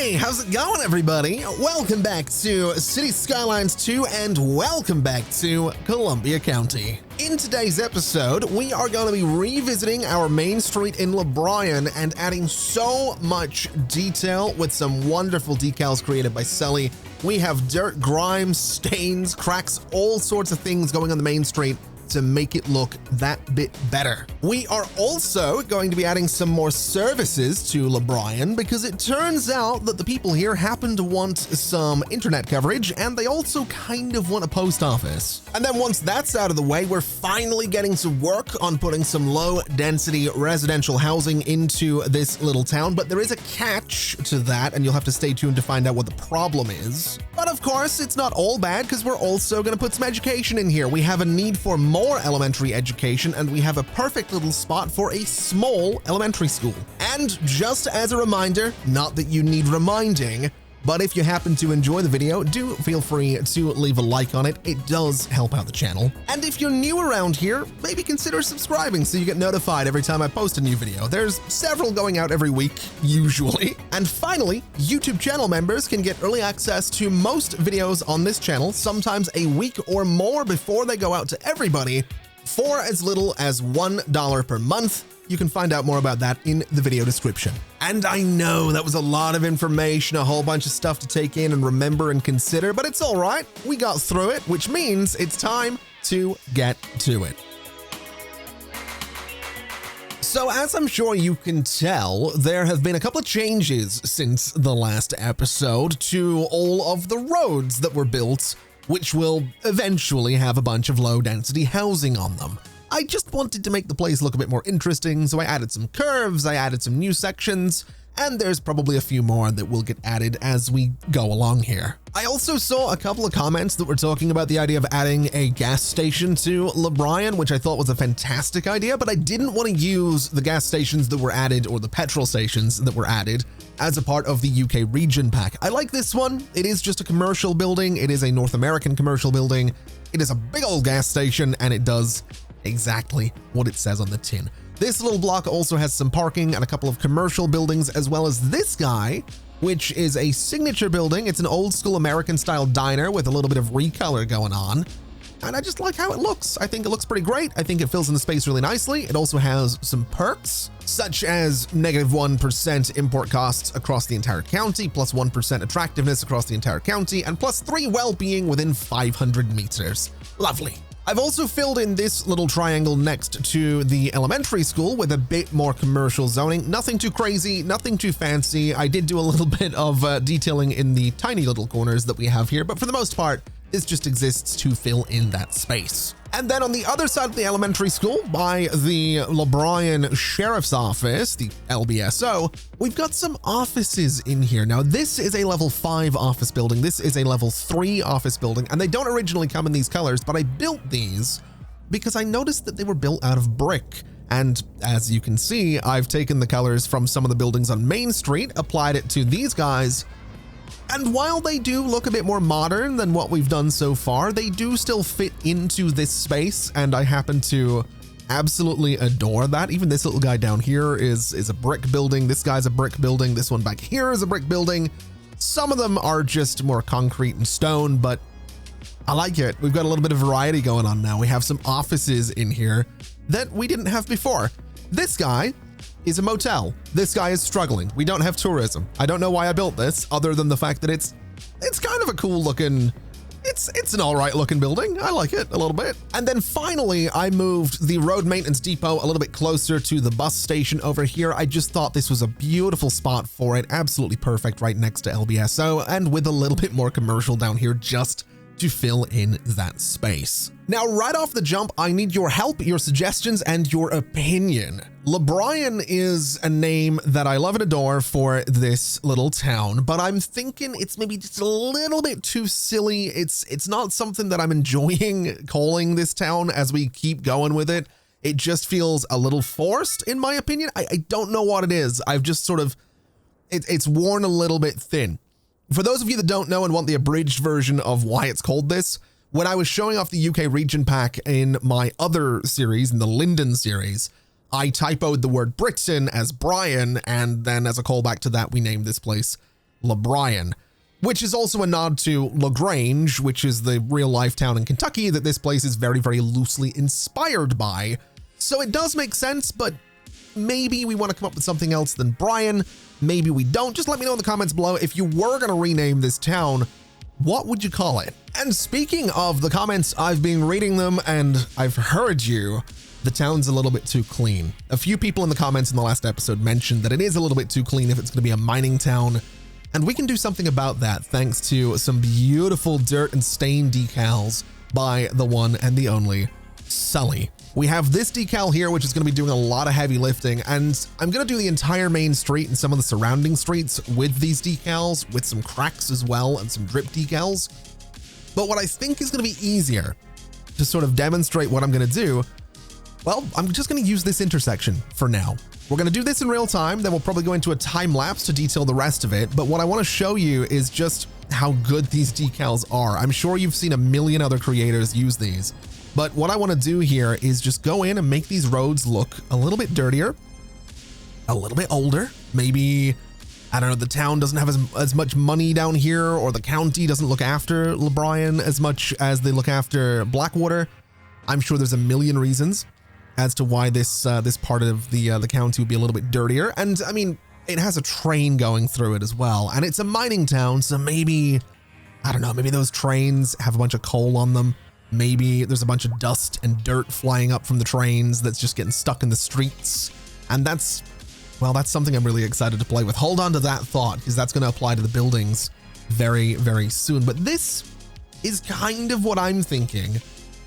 Hey, how's it going, everybody? Welcome back to City Skylines 2 and welcome back to Columbia County. In today's episode, we are going to be revisiting our main street in LeBryan and adding so much detail with some wonderful decals created by Sully. We have dirt, grime, stains, cracks, all sorts of things going on the main street to make it look that bit better. We are also going to be adding some more services to LeBryan because it turns out that the people here happen to want some internet coverage and they also kind of want a post office. And then once that's out of the way, we're finally getting to work on putting some low density residential housing into this little town, but there is a catch to that and you'll have to stay tuned to find out what the problem is. But of course, it's not all bad because we're also going to put some education in here. We have a need for more elementary education and we have a perfect little spot for a small elementary school. And just as a reminder, not that you need reminding, but if you happen to enjoy the video, do feel free to leave a like on it. It does help out the channel. And if you're new around here, maybe consider subscribing so you get notified every time I post a new video. There's several going out every week, usually. And finally, YouTube channel members can get early access to most videos on this channel, sometimes a week or more before they go out to everybody, for as little as $1 per month. You can find out more about that in the video description. And I know that was a lot of information, a whole bunch of stuff to take in and remember and consider, but it's all right. We got through it, which means it's time to get to it. So as I'm sure you can tell, there have been a couple of changes since the last episode to all of the roads that were built, which will eventually have a bunch of low density housing on them. I just wanted to make the place look a bit more interesting, so I added some curves, I added some new sections, and there's probably a few more that will get added as we go along here. I also saw a couple of comments that were talking about the idea of adding a gas station to LeBryan, which I thought was a fantastic idea, but I didn't want to use the gas stations that were added or the petrol stations that were added as a part of the UK region pack. I like this one. It is just a commercial building. It is a North American commercial building. It is a big old gas station, and it does exactly what it says on the tin. This little block also has some parking and a couple of commercial buildings, as well as this guy, which is a signature building. It's an old school American style diner with a little bit of recolor going on. And I just like how it looks. I think it looks pretty great. I think it fills in the space really nicely. It also has some perks, such as -1% import costs across the entire county, plus 1% attractiveness across the entire county, and plus 3 well-being within 500 meters. Lovely. I've also filled in this little triangle next to the elementary school with a bit more commercial zoning. Nothing too crazy, nothing too fancy. I did do a little bit of detailing in the tiny little corners that we have here, but for the most part, this just exists to fill in that space. And then on the other side of the elementary school, by the LeBryan Sheriff's Office, the LBSO, we've got some offices in here. Now, this is a level 5 office building. This is a level 3 office building, and they don't originally come in these colors, but I built these because I noticed that they were built out of brick. And as you can see, I've taken the colors from some of the buildings on Main Street, applied it to these guys, and while they do look a bit more modern than what we've done so far, they do still fit into this space, and I happen to absolutely adore that. Even this little guy down here is a brick building. This guy's a brick building. This one back here is a brick building. Some of them are just more concrete and stone, but I like it. We've got a little bit of variety going on now. We have some offices in here that we didn't have before. This guy is a motel. This guy is struggling. We don't have tourism. I don't know why I built this other than the fact that it's kind of a cool looking, it's an all right looking building. I like it a little bit. And then finally, I moved the road maintenance depot a little bit closer to the bus station over here. I just thought this was a beautiful spot for it. Absolutely perfect right next to LBSO, and with a little bit more commercial down here just to fill in that space. Now, right off the jump, I need your help, your suggestions, and your opinion. LeBryan is a name that I love and adore for this little town, but I'm thinking it's maybe just a little bit too silly. It's not something that I'm enjoying calling this town as we keep going with it. It just feels a little forced, in my opinion. I don't know what it is. I've just sort of, it's worn a little bit thin. For those of you that don't know and want the abridged version of why it's called this, when I was showing off the UK region pack in my other series, in the Linden series, I typoed the word Britain as Brian, and then as a callback to that, we named this place LaBryan, which is also a nod to LaGrange, which is the real-life town in Kentucky that this place is very, very loosely inspired by. So it does make sense, but maybe we want to come up with something else than Bryan. Maybe we don't. Just let me know in the comments below. If you were going to rename this town, what would you call it? And speaking of the comments, I've been reading them and I've heard you. The town's a little bit too clean. A few people in the comments in the last episode mentioned that it is a little bit too clean if it's going to be a mining town. And we can do something about that thanks to some beautiful dirt and stain decals by the one and the only Sully. We have this decal here, which is going to be doing a lot of heavy lifting, and I'm going to do the entire main street and some of the surrounding streets with these decals, with some cracks as well and some drip decals. But what I think is going to be easier to sort of demonstrate what I'm going to do, well, I'm just going to use this intersection for now. We're going to do this in real time, then we'll probably go into a time lapse to detail the rest of it. But what I want to show you is just how good these decals are. I'm sure you've seen a million other creators use these. But what I want to do here is just go in and make these roads look a little bit dirtier, a little bit older. Maybe, I don't know, the town doesn't have as much money down here, or the county doesn't look after LaBryan as much as they look after Blackwater. I'm sure there's a million reasons as to why this part of the county would be a little bit dirtier. And I mean, it has a train going through it as well. And it's a mining town, so maybe, I don't know, maybe those trains have a bunch of coal on them. Maybe there's a bunch of dust and dirt flying up from the trains that's just getting stuck in the streets. And that's, well, that's something I'm really excited to play with. Hold on to that thought, because that's going to apply to the buildings very, very soon. But this is kind of what I'm thinking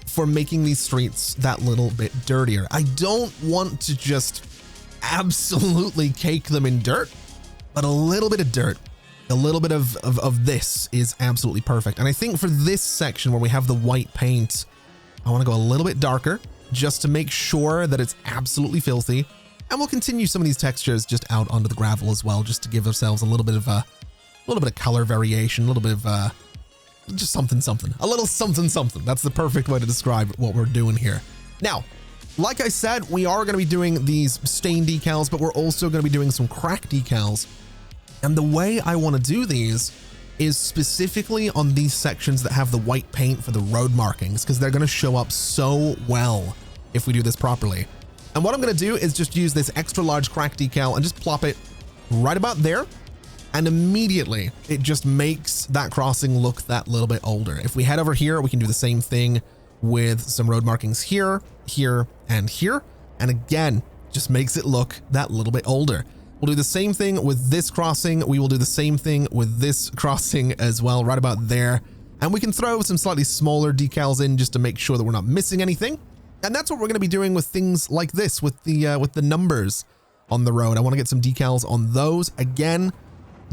for making these streets that little bit dirtier. I don't want to just absolutely cake them in dirt, but a little bit of dirt. A little bit of this is absolutely perfect. And I think for this section where we have the white paint, I want to go a little bit darker just to make sure that it's absolutely filthy. And we'll continue some of these textures just out onto the gravel as well, just to give ourselves a little bit of color variation, a little bit of just something. A little something. That's the perfect way to describe what we're doing here. Now, like I said, we are going to be doing these stain decals, but we're also going to be doing some crack decals. And the way I want to do these is specifically on these sections that have the white paint for the road markings, because they're going to show up so well if we do this properly. And what I'm going to do is just use this extra large crack decal and just plop it right about there. And immediately it just makes that crossing look that little bit older. If we head over here, we can do the same thing with some road markings here, here, and here. And again, just makes it look that little bit older. We'll do the same thing with this crossing. We will do the same thing with this crossing as well, right about there. And we can throw some slightly smaller decals in just to make sure that we're not missing anything. And that's what we're going to be doing with things like this, with the numbers on the road. I want to get some decals on those again,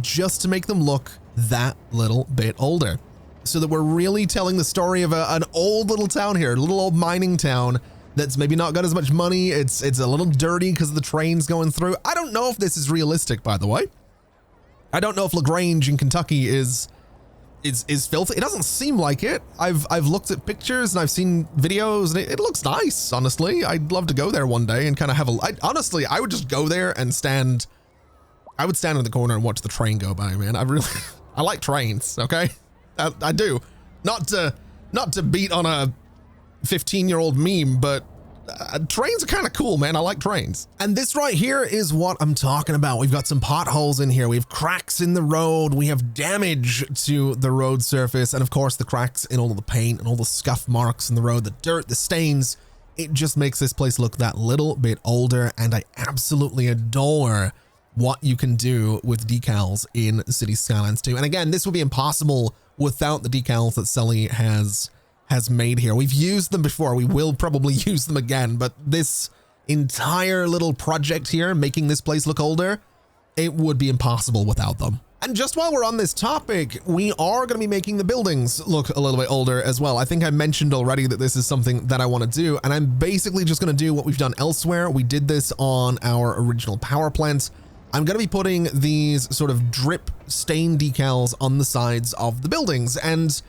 just to make them look that little bit older, so that we're really telling the story of an old little town here, a little old mining town that's maybe not got as much money. It's a little dirty because of the trains going through. I don't know if this is realistic, by the way. I don't know if LaGrange in Kentucky is filthy. It doesn't seem like it. I've looked at pictures and I've seen videos and it looks nice, honestly. I'd love to go there one day and kind of have honestly, I would just go there and I would stand in the corner and watch the train go by, man. I like trains, okay? I do. Not to beat on a 15-year-old meme, but trains are kind of cool, man. I like trains. And this right here is what I'm talking about. We've got some potholes in here. We have cracks in the road. We have damage to the road surface. And of course, the cracks in all of the paint and all the scuff marks in the road, the dirt, the stains. It just makes this place look that little bit older. And I absolutely adore what you can do with decals in Cities Skylines 2. And again, this would be impossible without the decals that Sully has made here. We've used them before. We will probably use them again, but this entire little project here, making this place look older, it would be impossible without them. And just while we're on this topic, we are going to be making the buildings look a little bit older as well. I think I mentioned already that this is something that I want to do, and I'm basically just going to do what we've done elsewhere. We did this on our original power plant. I'm going to be putting these sort of drip stain decals on the sides of the buildings, and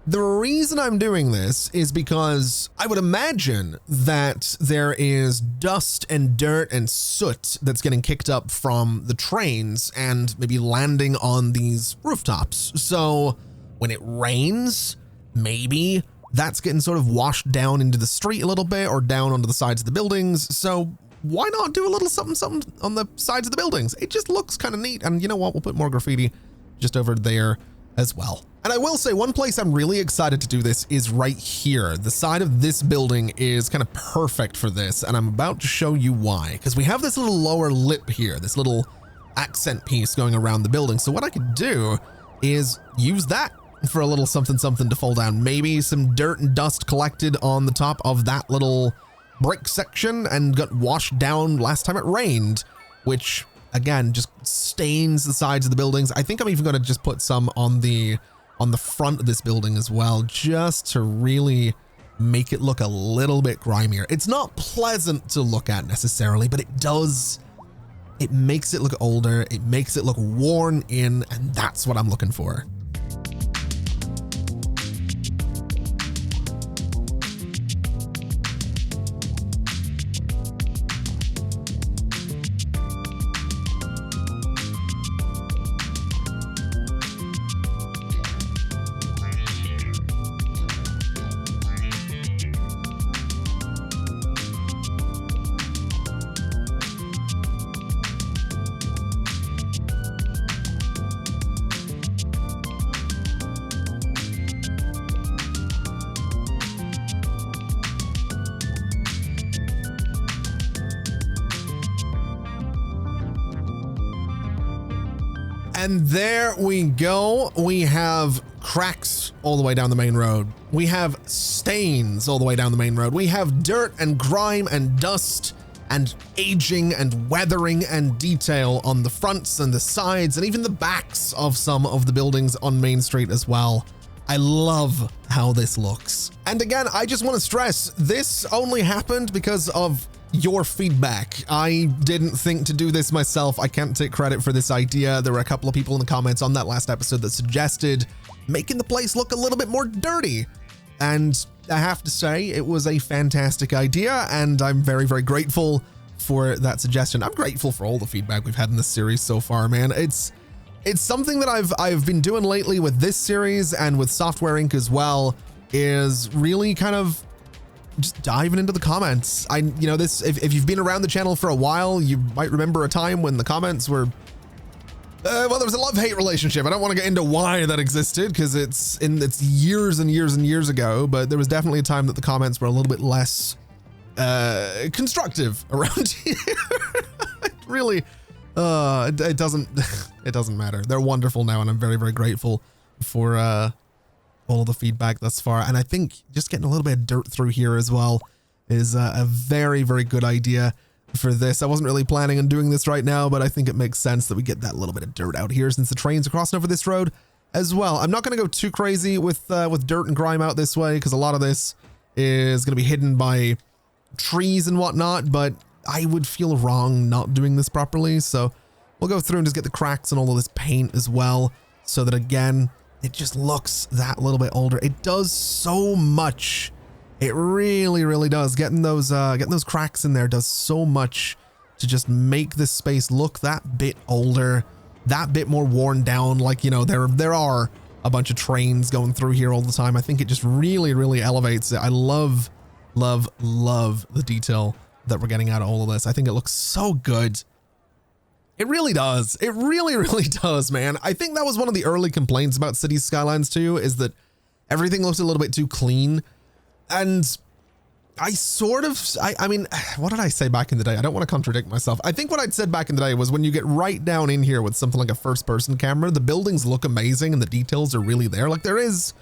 The reason I'm doing this is because I would imagine that there is dust and dirt and soot that's getting kicked up from the trains and maybe landing on these rooftops. So when it rains, maybe that's getting sort of washed down into the street a little bit or down onto the sides of the buildings. So why not do a little something on the sides of the buildings? It just looks kind of neat. And you know what? We'll put more graffiti just over there as well. And I will say one place I'm really excited to do this is right here. The side of this building is kind of perfect for this, and I'm about to show you why. Because we have this little lower lip here, this little accent piece going around the building. So what I could do is use that for a little something to fall down. Maybe some dirt and dust collected on the top of that little brick section and got washed down last time it rained, which again just stains the sides of the buildings. I think I'm even going to just put some on the front of this building as well, just to really make it look a little bit grimier. It's not pleasant to look at necessarily, but it makes it look older, it makes it look worn in, and that's what I'm looking for. And there we go. We have cracks all the way down the main road. We have stains all the way down the main road. We have dirt and grime and dust and aging and weathering and detail on the fronts and the sides and even the backs of some of the buildings on Main Street as well. I love how this looks. And again, I just want to stress, this only happened because of your feedback. I didn't think to do this myself. I can't take credit for this idea. There were a couple of people in the comments on that last episode that suggested making the place look a little bit more dirty. And I have to say, it was a fantastic idea, and I'm very, very grateful for that suggestion. I'm grateful for all the feedback we've had in this series so far, man. It's something that I've been doing lately with this series and with Software Inc. as well, is really kind of just diving into the comments. If you've been around the channel for a while, you might remember a time when the comments were, well, there was a love-hate relationship. I don't want to get into why that existed, because it's years and years and years ago, but there was definitely a time that the comments were a little bit less constructive around here. It really, it doesn't matter. They're wonderful now, and I'm very, very grateful for all of the feedback thus far. And I think just getting a little bit of dirt through here as well is a very, very good idea for this. I wasn't really planning on doing this right now, but I think it makes sense that we get that little bit of dirt out here since the trains are crossing over this road as well. I'm not going to go too crazy with dirt and grime out this way, because a lot of this is going to be hidden by trees and whatnot, but I would feel wrong not doing this properly. So we'll go through and just get the cracks and all of this paint as well, so that again, it just looks that little bit older. It does so much. It really, really does. Getting those cracks in there does so much to just make this space look that bit older, that bit more worn down. Like, you know, there are a bunch of trains going through here all the time. I think it just really, really elevates it. I love, love, love the detail that we're getting out of all of this. I think it looks so good. It really does. It really, really does, man. I think that was one of the early complaints about Cities Skylines 2, is that everything looked a little bit too clean. And I mean, what did I say back in the day? I don't want to contradict myself. I think what I'd said back in the day was when you get right down in here with something like a first-person camera, the buildings look amazing and the details are really there. Like there is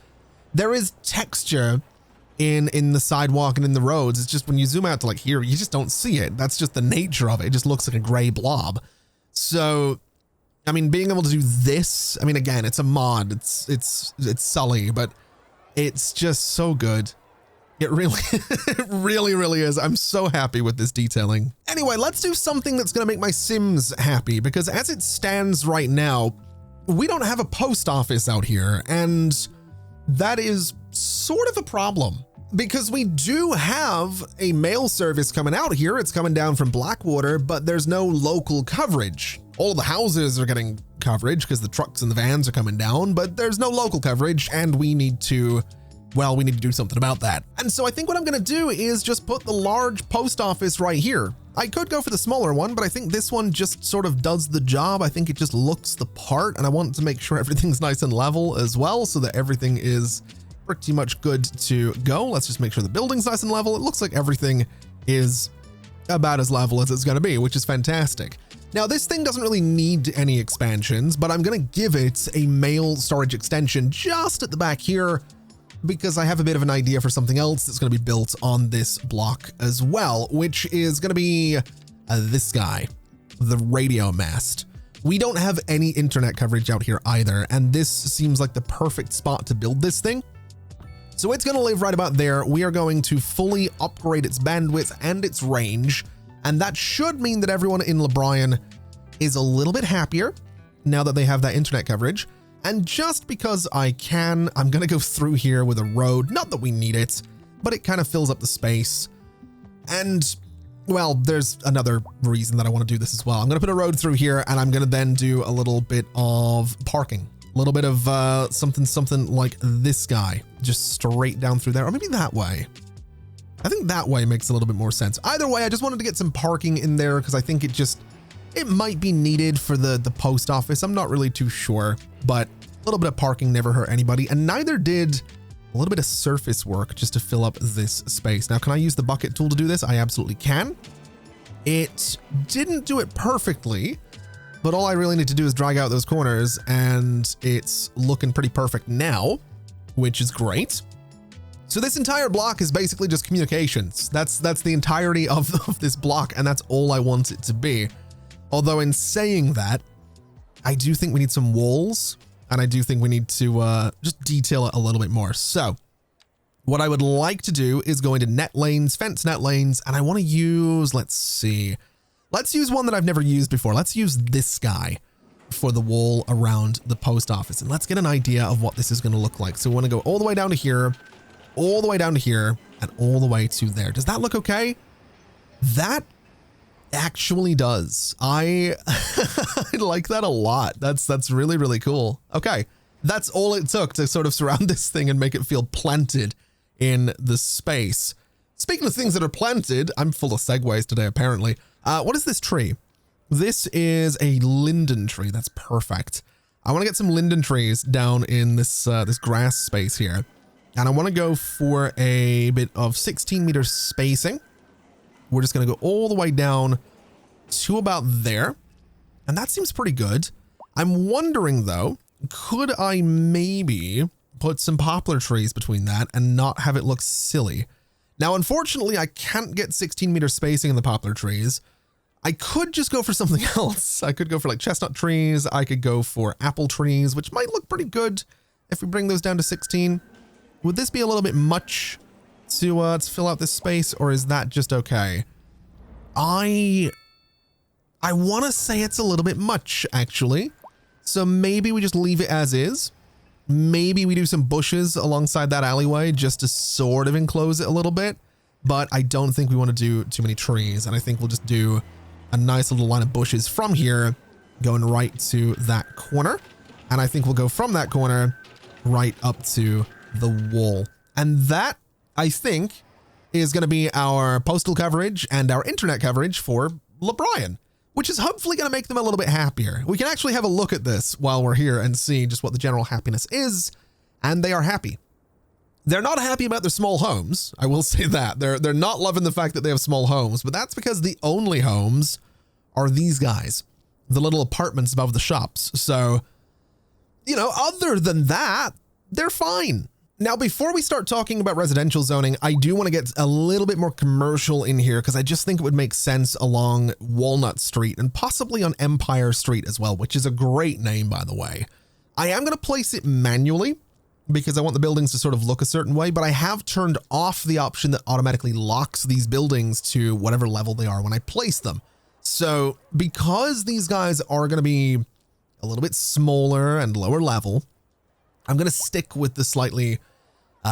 texture in the sidewalk and in the roads. It's just when you zoom out to like here, you just don't see it. That's just the nature of it. It just looks like a gray blob. So, I mean, being able to do this, I mean, again, it's a mod, it's Sully, but it's just so good. It really, it really, really is. I'm so happy with this detailing. Anyway, let's do something that's going to make my Sims happy, because as it stands right now, we don't have a post office out here. And that is sort of a problem because we do have a mail service coming out here. It's coming down from Blackwater, but there's no local coverage. All the houses are getting coverage because the trucks and the vans are coming down, but there's no local coverage and we need to do something about that. And so I think what I'm going to do is just put the large post office right here. I could go for the smaller one, but I think this one just sort of does the job. I think it just looks the part, and I want to make sure everything's nice and level as well so that everything is pretty much good to go. Let's just make sure the building's nice and level. It looks like everything is about as level as it's going to be, which is fantastic. Now, this thing doesn't really need any expansions, but I'm going to give it a mail storage extension just at the back here because I have a bit of an idea for something else that's going to be built on this block as well, which is going to be this guy, the radio mast. We don't have any internet coverage out here either, and this seems like the perfect spot to build this thing. So it's going to live right about there. We are going to fully upgrade its bandwidth and its range, and that should mean that everyone in LeBrian is a little bit happier now that they have that internet coverage. And just because I can, I'm going to go through here with a road. Not that we need it, but it kind of fills up the space. And, well, there's another reason that I want to do this as well. I'm going to put a road through here, and I'm going to then do a little bit of parking. A little bit of something like this guy, just straight down through there, or maybe that way. I think that way makes a little bit more sense. Either way, I just wanted to get some parking in there because I think it might be needed for the post office. I'm not really too sure, but a little bit of parking never hurt anybody, and neither did a little bit of surface work just to fill up this space. Now, can I use the bucket tool to do this? I absolutely can. It didn't do it perfectly, but all I really need to do is drag out those corners, and it's looking pretty perfect now, which is great. So this entire block is basically just communications. That's the entirety of this block, and that's all I want it to be. Although in saying that, I do think we need some walls, and I do think we need to just detail it a little bit more. So what I would like to do is go into net lanes, fence net lanes, and I want to use, let's use one that I've never used before. Let's use this guy for the wall around the post office, and let's get an idea of what this is going to look like. So we want to go all the way down to here, all the way down to here, and all the way to there. Does that look okay? That actually does. I like that a lot. That's really, really cool. Okay. That's all it took to sort of surround this thing and make it feel planted in the space. Speaking of things that are planted, I'm full of segues today, apparently. What is this tree? This is a linden tree. That's perfect. I want to get some linden trees down in this grass space here. And I want to go for a bit of 16 meter spacing. We're just going to go all the way down to about there. And that seems pretty good. I'm wondering though, could I maybe put some poplar trees between that and not have it look silly? Now, unfortunately, I can't get 16 meter spacing in the poplar trees. I could just go for something else. I could go for like chestnut trees. I could go for apple trees, which might look pretty good if we bring those down to 16. Would this be a little bit much to fill out this space, or is that just okay? I want to say it's a little bit much, actually. So maybe we just leave it as is. Maybe we do some bushes alongside that alleyway just to sort of enclose it a little bit. But I don't think we want to do too many trees. And I think we'll just do a nice little line of bushes from here going right to that corner. And I think we'll go from that corner right up to the wall. And that, I think, is going to be our postal coverage and our internet coverage for LeBrian, which is hopefully going to make them a little bit happier. We can actually have a look at this while we're here and see just what the general happiness is, and they are happy. They're not happy about their small homes. I will say that. They're not loving the fact that they have small homes, but that's because the only homes are these guys, the little apartments above the shops. So, other than that, they're fine. Now, before we start talking about residential zoning, I do want to get a little bit more commercial in here because I just think it would make sense along Walnut Street and possibly on Empire Street as well, which is a great name, by the way. I am going to place it manually because I want the buildings to sort of look a certain way, but I have turned off the option that automatically locks these buildings to whatever level they are when I place them. So because these guys are going to be a little bit smaller and lower level, I'm going to stick with the slightly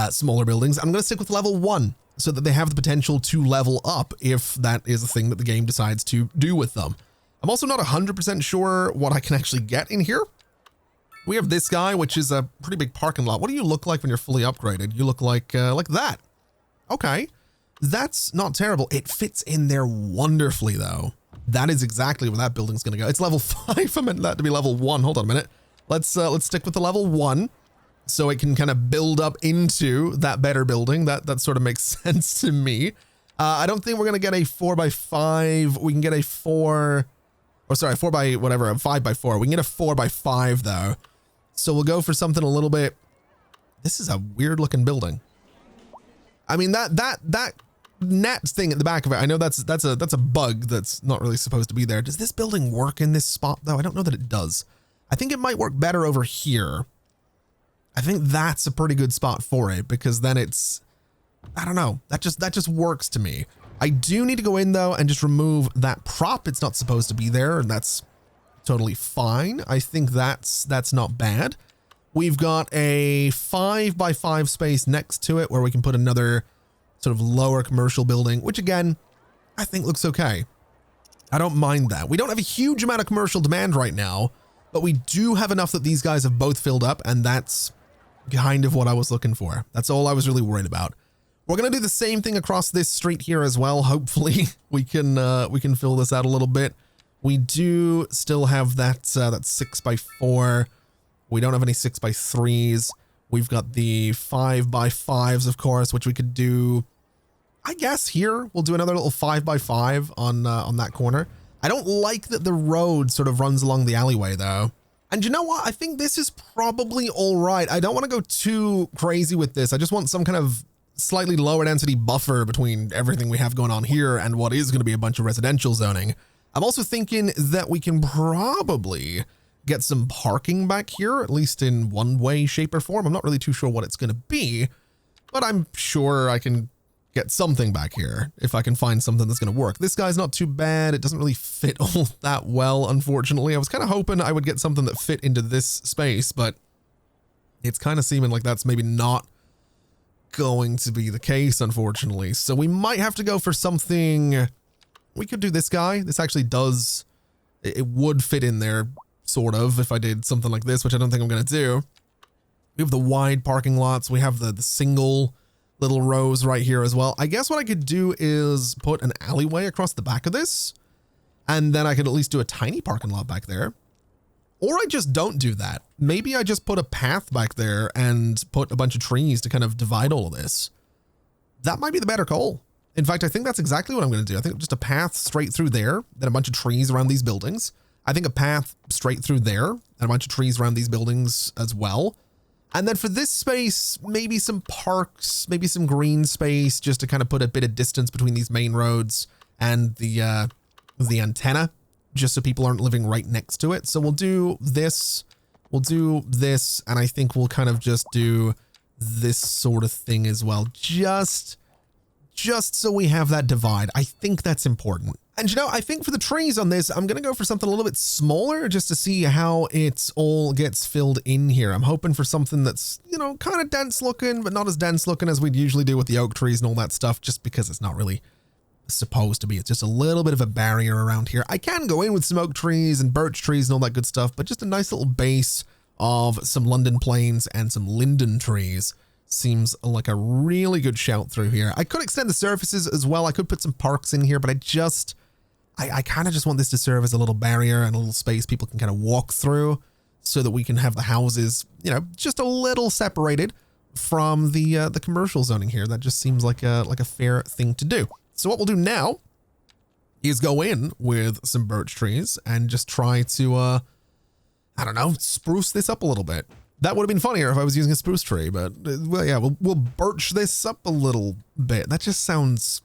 smaller buildings. I'm going to stick with level 1 so that they have the potential to level up if that is a thing that the game decides to do with them. I'm also not 100% sure what I can actually get in here. We have this guy, which is a pretty big parking lot. What do you look like when you're fully upgraded? You look like that. Okay, that's not terrible. It fits in there wonderfully, though. That is exactly where that building's going to go. It's level 5. I meant that to be level 1. Hold on a minute. Let's stick with the level 1. So it can kind of build up into that better building. That sort of makes sense to me. I don't think we're going to get a 4x5. We can get a 4 by whatever, a 5x4. We can get a 4x5 though. So we'll go for something a little bit. This is a weird looking building. I mean, that net thing at the back of it, I know that's a bug that's not really supposed to be there. Does this building work in this spot though? I don't know that it does. I think it might work better over here. I think that's a pretty good spot for it because then it's, I don't know, that just works to me. I do need to go in though and just remove that prop. It's not supposed to be there, and that's totally fine. I think that's not bad. We've got a 5x5 space next to it where we can put another sort of lower commercial building, which again, I think looks okay. I don't mind that. We don't have a huge amount of commercial demand right now, but we do have enough that these guys have both filled up, and that's kind of what I was looking for. That's all I was really worried about. We're going to do the same thing across this street here as well. Hopefully we can fill this out a little bit. We do still have that 6x4. We don't have any 6x3s. We've got the 5x5s, of course, which we could do, I guess here we'll do another little 5x5 on that corner. I don't like that the road sort of runs along the alleyway though. And you know what? I think this is probably all right. I don't want to go too crazy with this. I just want some kind of slightly lower density buffer between everything we have going on here and what is going to be a bunch of residential zoning. I'm also thinking that we can probably get some parking back here, at least in one way, shape, or form. I'm not really too sure what it's going to be, but I'm sure I can get something back here if I can find something that's going to work. This guy's not too bad. It doesn't really fit all that well, unfortunately. I was kind of hoping I would get something that fit into this space, but it's kind of seeming like that's maybe not going to be the case, unfortunately. So we might have to go for something. We could do this guy. This actually does, it would fit in there, sort of, if I did something like this, which I don't think I'm going to do. We have the wide parking lots. We have the single little rows right here as well. I guess what I could do is put an alleyway across the back of this, and then I could at least do a tiny parking lot back there. Or I just don't do that. Maybe I just put a path back there and put a bunch of trees to kind of divide all of this. That might be the better call. In fact, I think that's exactly what I'm going to do. I think just a path straight through there, then a bunch of trees around these buildings. I think a path straight through there and a bunch of trees around these buildings as well. And then for this space, maybe some parks, maybe some green space, just to kind of put a bit of distance between these main roads and the antenna, just so people aren't living right next to it. So we'll do this, and I think we'll kind of just do this sort of thing as well. Just so we have that divide. I think that's important. And you know, I think for the trees on this, I'm going to go for something a little bit smaller just to see how it all gets filled in here. I'm hoping for something that's, you know, kind of dense looking, but not as dense looking as we'd usually do with the oak trees and all that stuff, just because it's not really supposed to be. It's just a little bit of a barrier around here. I can go in with some oak trees and birch trees and all that good stuff, but just a nice little base of some London planes and some linden trees seems like a really good shout through here. I could extend the surfaces as well. I could put some parks in here, but I kind of just want this to serve as a little barrier and a little space people can kind of walk through so that we can have the houses, you know, just a little separated from the commercial zoning here. That just seems like a fair thing to do. So what we'll do now is go in with some birch trees and just try to, I don't know, spruce this up a little bit. That would have been funnier if I was using a spruce tree, but well, yeah, we'll birch this up a little bit. That just sounds,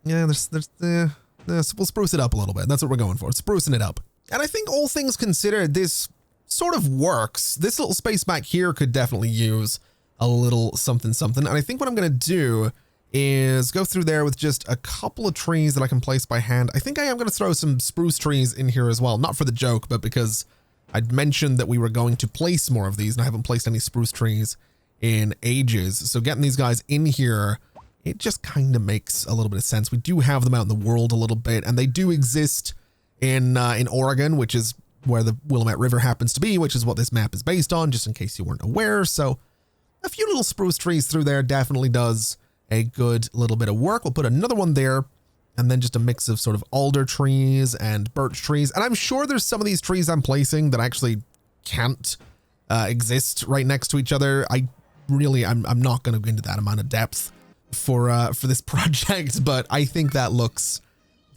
yeah, we'll spruce it up a little bit. That's what we're going for, sprucing it up. And I think all things considered, this sort of works. This little space back here could definitely use a little something. And I think what I'm going to do is go through there with just a couple of trees that I can place by hand. I think I am going to throw some spruce trees in here as well. Not for the joke, but because I'd mentioned that we were going to place more of these, and I haven't placed any spruce trees in ages. So getting these guys in here, it just kind of makes a little bit of sense. We do have them out in the world a little bit, and they do exist in Oregon, which is where the Willamette River happens to be, which is what this map is based on, just in case you weren't aware. So a few little spruce trees through there definitely does a good little bit of work. We'll put another one there, and then just a mix of sort of alder trees and birch trees. And I'm sure there's some of these trees I'm placing that actually can't exist right next to each other. I'm not going to go into that amount of depth for this project, but I think that looks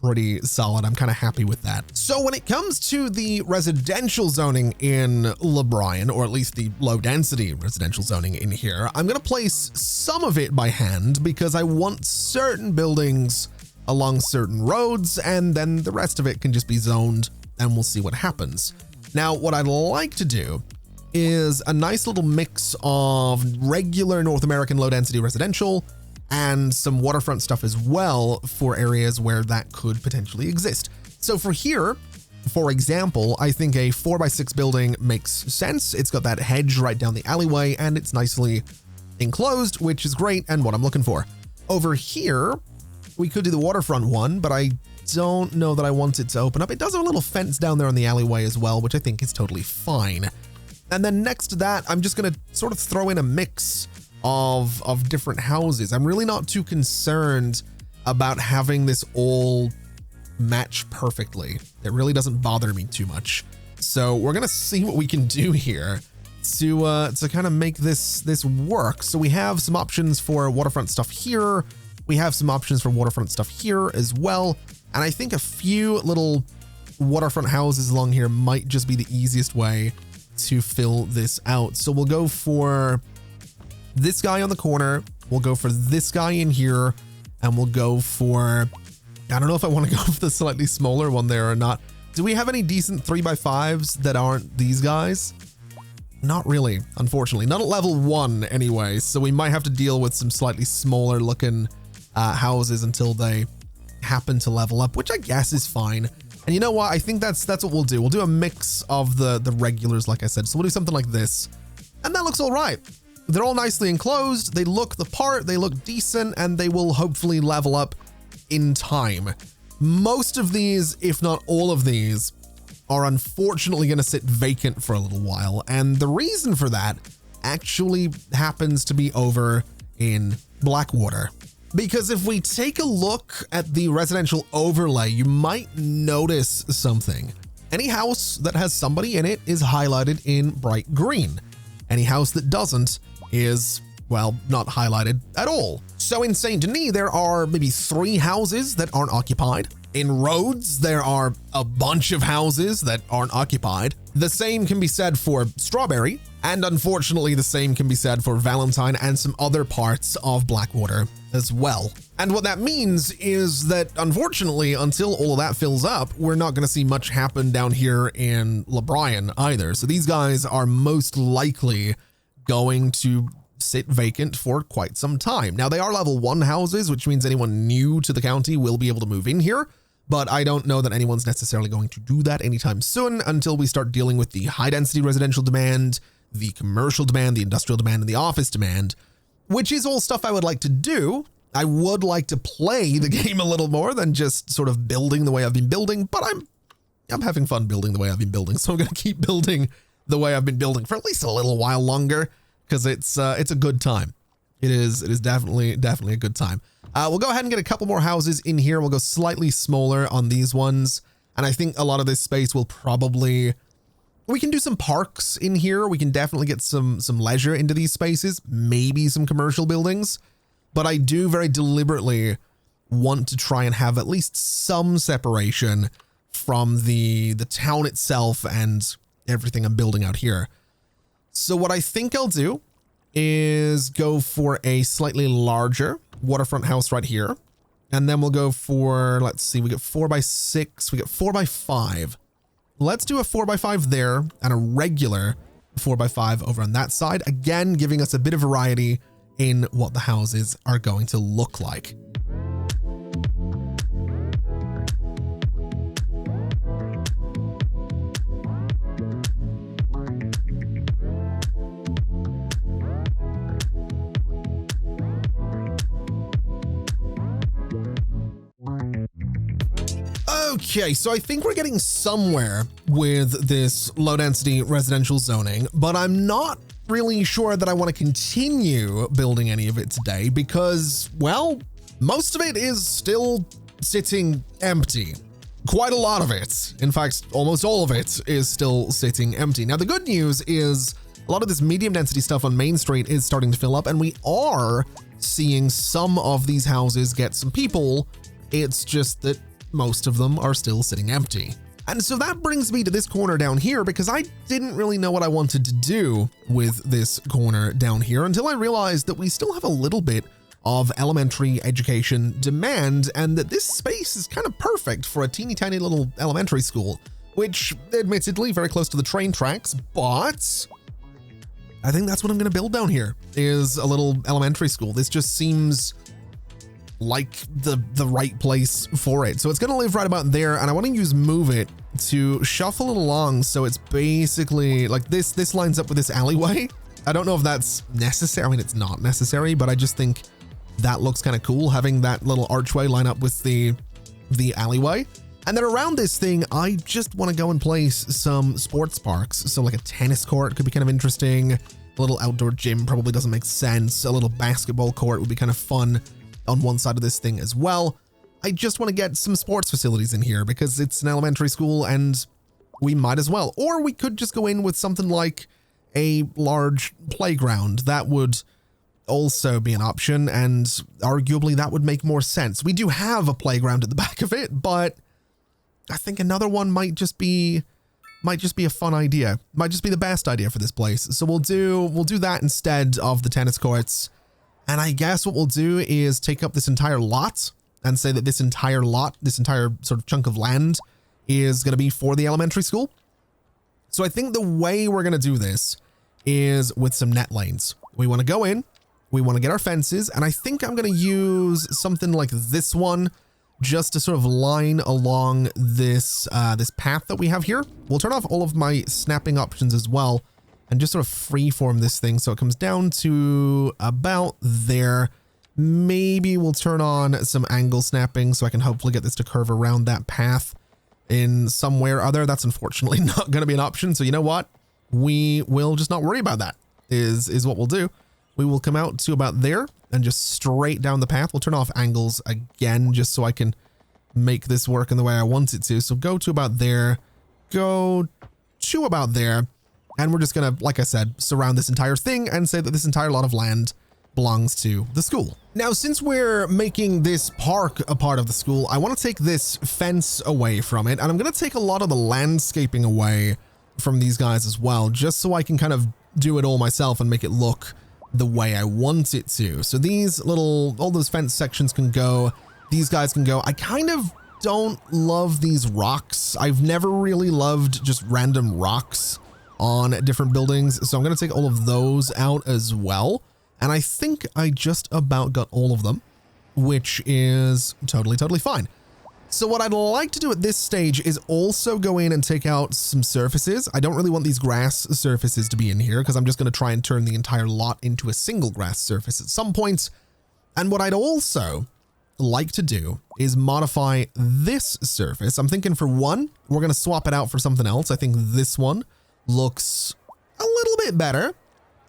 pretty solid. I'm kind of happy with that. So when it comes to the residential zoning in LeBryan, or at least the low density residential zoning in here, I'm going to place some of it by hand because I want certain buildings along certain roads, and then the rest of it can just be zoned and we'll see what happens. Now, what I'd like to do is a nice little mix of regular North American low density residential and some waterfront stuff as well for areas where that could potentially exist. So for here, for example, I think a 4x6 building makes sense. It's got that hedge right down the alleyway and it's nicely enclosed, which is great and what I'm looking for. Over here, we could do the waterfront one, but I don't know that I want it to open up. It does have a little fence down there on the alleyway as well, which I think is totally fine. And then next to that, I'm just going to sort of throw in a mix of different houses. I'm really not too concerned about having this all match perfectly. It really doesn't bother me too much. So we're going to see what we can do here to kind of make this work. So we have some options for waterfront stuff here. We have some options for waterfront stuff here as well. And I think a few little waterfront houses along here might just be the easiest way to fill this out. So we'll go for this guy on the corner. We'll go for this guy in here, and we'll go for, I don't know if I want to go for the slightly smaller one there or not. Do we have any decent 3x5s that aren't these guys? Not really, unfortunately. Not at level 1 anyway, so we might have to deal with some slightly smaller looking houses until they happen to level up, which I guess is fine. And you know what? I think that's what we'll do. We'll do a mix of the regulars, like I said. So we'll do something like this, and that looks all right. They're all nicely enclosed. They look the part, they look decent, and they will hopefully level up in time. Most of these, if not all of these, are unfortunately going to sit vacant for a little while. And the reason for that actually happens to be over in Blackwater. Because if we take a look at the residential overlay, you might notice something. Any house that has somebody in it is highlighted in bright green. Any house that doesn't is, well, not highlighted at all. So in St. Denis, there are maybe 3 houses that aren't occupied. In Rhodes, there are a bunch of houses that aren't occupied. The same can be said for Strawberry, and unfortunately the same can be said for Valentine and some other parts of Blackwater as well. And what that means is that unfortunately, until all of that fills up, we're not going to see much happen down here in LeBryan either. So these guys are most likely going to sit vacant for quite some time. Now, they are level 1 houses, which means anyone new to the county will be able to move in here, but I don't know that anyone's necessarily going to do that anytime soon until we start dealing with the high density residential demand, the commercial demand, the industrial demand, and the office demand, which is all stuff I would like to do. I would like to play the game a little more than just sort of building the way I've been building, but I'm having fun building the way I've been building, so I'm going to keep building the way I've been building for at least a little while longer, because it's a good time. It is definitely a good time. We'll go ahead and get a couple more houses in here. We'll go slightly smaller on these ones, and I think a lot of this space will probably, we can do some parks in here. We can definitely get some leisure into these spaces, maybe some commercial buildings, but I do very deliberately want to try and have at least some separation from the town itself and everything I'm building out here. So what I think I'll do is go for a slightly larger waterfront house right here. And then we'll go for, let's see, we get 4x6, we get 4x5. Let's do a 4x5 there and a regular 4x5 over on that side. Again, giving us a bit of variety in what the houses are going to look like. Okay, so I think we're getting somewhere with this low density residential zoning, but I'm not really sure that I want to continue building any of it today because, well, most of it is still sitting empty. Quite a lot of it. In fact, almost all of it is still sitting empty. Now, the good news is a lot of this medium density stuff on Main Street is starting to fill up, and we are seeing some of these houses get some people. It's just that most of them are still sitting empty. And so that brings me to this corner down here because I didn't really know what I wanted to do with this corner down here until I realized that we still have a little bit of elementary education demand and that this space is kind of perfect for a teeny tiny little elementary school, which admittedly very close to the train tracks, but I think that's what I'm going to build down here is a little elementary school. This just seems like the right place for it. So it's going to live right about there, and I want to use move it to shuffle it along so it's basically like this lines up with this alleyway. I don't know if that's necessary. I mean, it's not necessary, but I just think that looks kind of cool having that little archway line up with the alleyway. And then around this thing, I just want to go and place some sports parks. So like a tennis court could be kind of interesting. A little outdoor gym probably doesn't make sense. A little basketball court would be kind of fun on one side of this thing as well. I just want to get some sports facilities in here because it's an elementary school and we might as well. Or we could just go in with something like a large playground. That would also be an option, and arguably that would make more sense. We do have a playground at the back of it, but I think another one might just be a fun idea. Might just be the best idea for this place. So we'll do that instead of the tennis courts. And I guess what we'll do is take up this entire lot and say that this entire lot, this entire sort of chunk of land is going to be for the elementary school. So I think the way we're going to do this is with some net lanes. We want to go in, we want to get our fences, and I think I'm going to use something like this one just to sort of line along this this path that we have here. We'll turn off all of my snapping options as well and just sort of freeform this thing so it comes down to about there. Maybe we'll turn on some angle snapping so I can hopefully get this to curve around that path in somewhere or other. That's unfortunately not going to be an option. So you know what? We will just not worry about that is what we'll do. We will come out to about there and just straight down the path. We'll turn off angles again just so I can make this work in the way I want it to. So go to about there, go to about there, and we're just going to, like I said, surround this entire thing and say that this entire lot of land belongs to the school. Now, since we're making this park a part of the school, I want to take this fence away from it, and I'm going to take a lot of the landscaping away from these guys as well, just so I can kind of do it all myself and make it look the way I want it to. So these little, all those fence sections can go, these guys can go. I kind of don't love these rocks. I've never really loved just random rocks on different buildings. So I'm going to take all of those out as well. And I think I just about got all of them, which is totally fine. So what I'd like to do at this stage is also go in and take out some surfaces. I don't really want these grass surfaces to be in here because I'm just going to try and turn the entire lot into a single grass surface at some point. And what I'd also like to do is modify this surface. I'm thinking for one, we're going to swap it out for something else. I think this one looks a little bit better.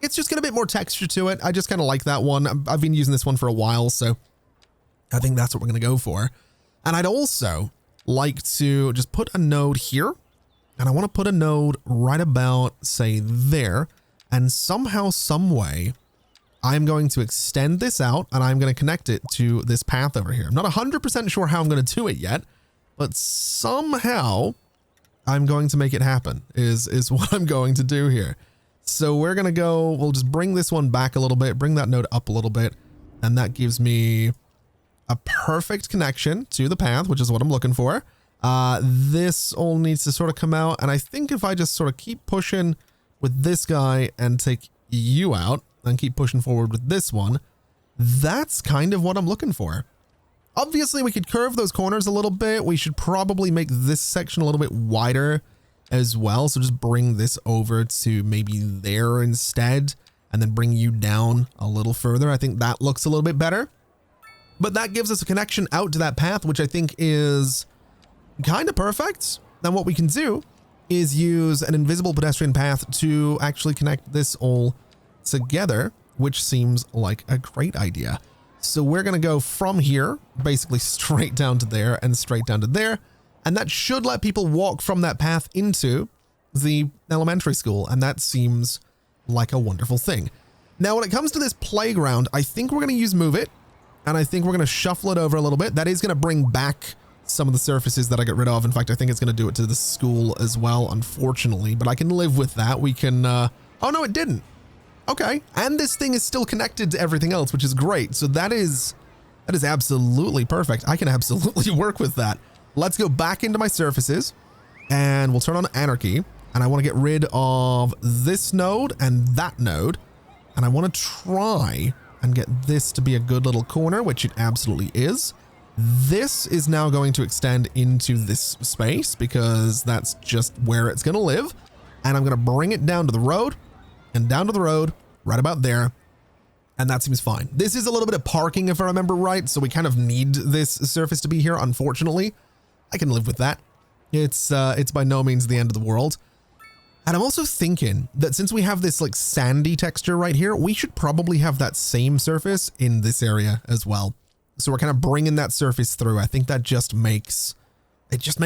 It's just got a bit more texture to it. I just kind of like that one. I've been using this one for a while, so I think that's what we're going to go for. And I'd also like to just put a node here, and I want to put a node right about, say, there. And somehow, some way, I'm going to extend this out, and I'm going to connect it to this path over here. I'm not 100% sure how I'm going to do it yet, but somehow I'm going to make it happen, is what I'm going to do here. So we're going to go, we'll just bring this one back a little bit, bring that node up a little bit, and that gives me a perfect connection to the path, which is what I'm looking for. This all needs to sort of come out, and I think if I just sort of keep pushing with this guy and take you out and keep pushing forward with this one, that's kind of what I'm looking for. Obviously, we could curve those corners a little bit. We should probably make this section a little bit wider as well. So just bring this over to maybe there instead, and then bring you down a little further. I think that looks a little bit better. But that gives us a connection out to that path, which I think is kind of perfect. Then what we can do is use an invisible pedestrian path to actually connect this all together, which seems like a great idea. So we're going to go from here, basically straight down to there and straight down to there. And that should let people walk from that path into the elementary school. And that seems like a wonderful thing. Now, when it comes to this playground, I think we're going to use move it. And I think we're going to shuffle it over a little bit. That is going to bring back some of the surfaces that I get rid of. In fact, I think it's going to do it to the school as well, unfortunately, but I can live with that. We can, oh no, it didn't. Okay. And this thing is still connected to everything else, which is great. So that is absolutely perfect. I can absolutely work with that. Let's go back into my surfaces and we'll turn on anarchy. And I want to get rid of this node and that node. And I want to try and get this to be a good little corner, which it absolutely is. This is now going to extend into this space because that's just where it's going to live. And I'm going to bring it down to the road and down to the road right about there. And that seems fine. This is a little bit of parking, if I remember right. So we kind of need this surface to be here. Unfortunately, I can live with that. It's by no means the end of the world. And I'm also thinking that since we have this like sandy texture right here, we should probably have that same surface in this area as well. So we're kind of bringing that surface through. I think that just makes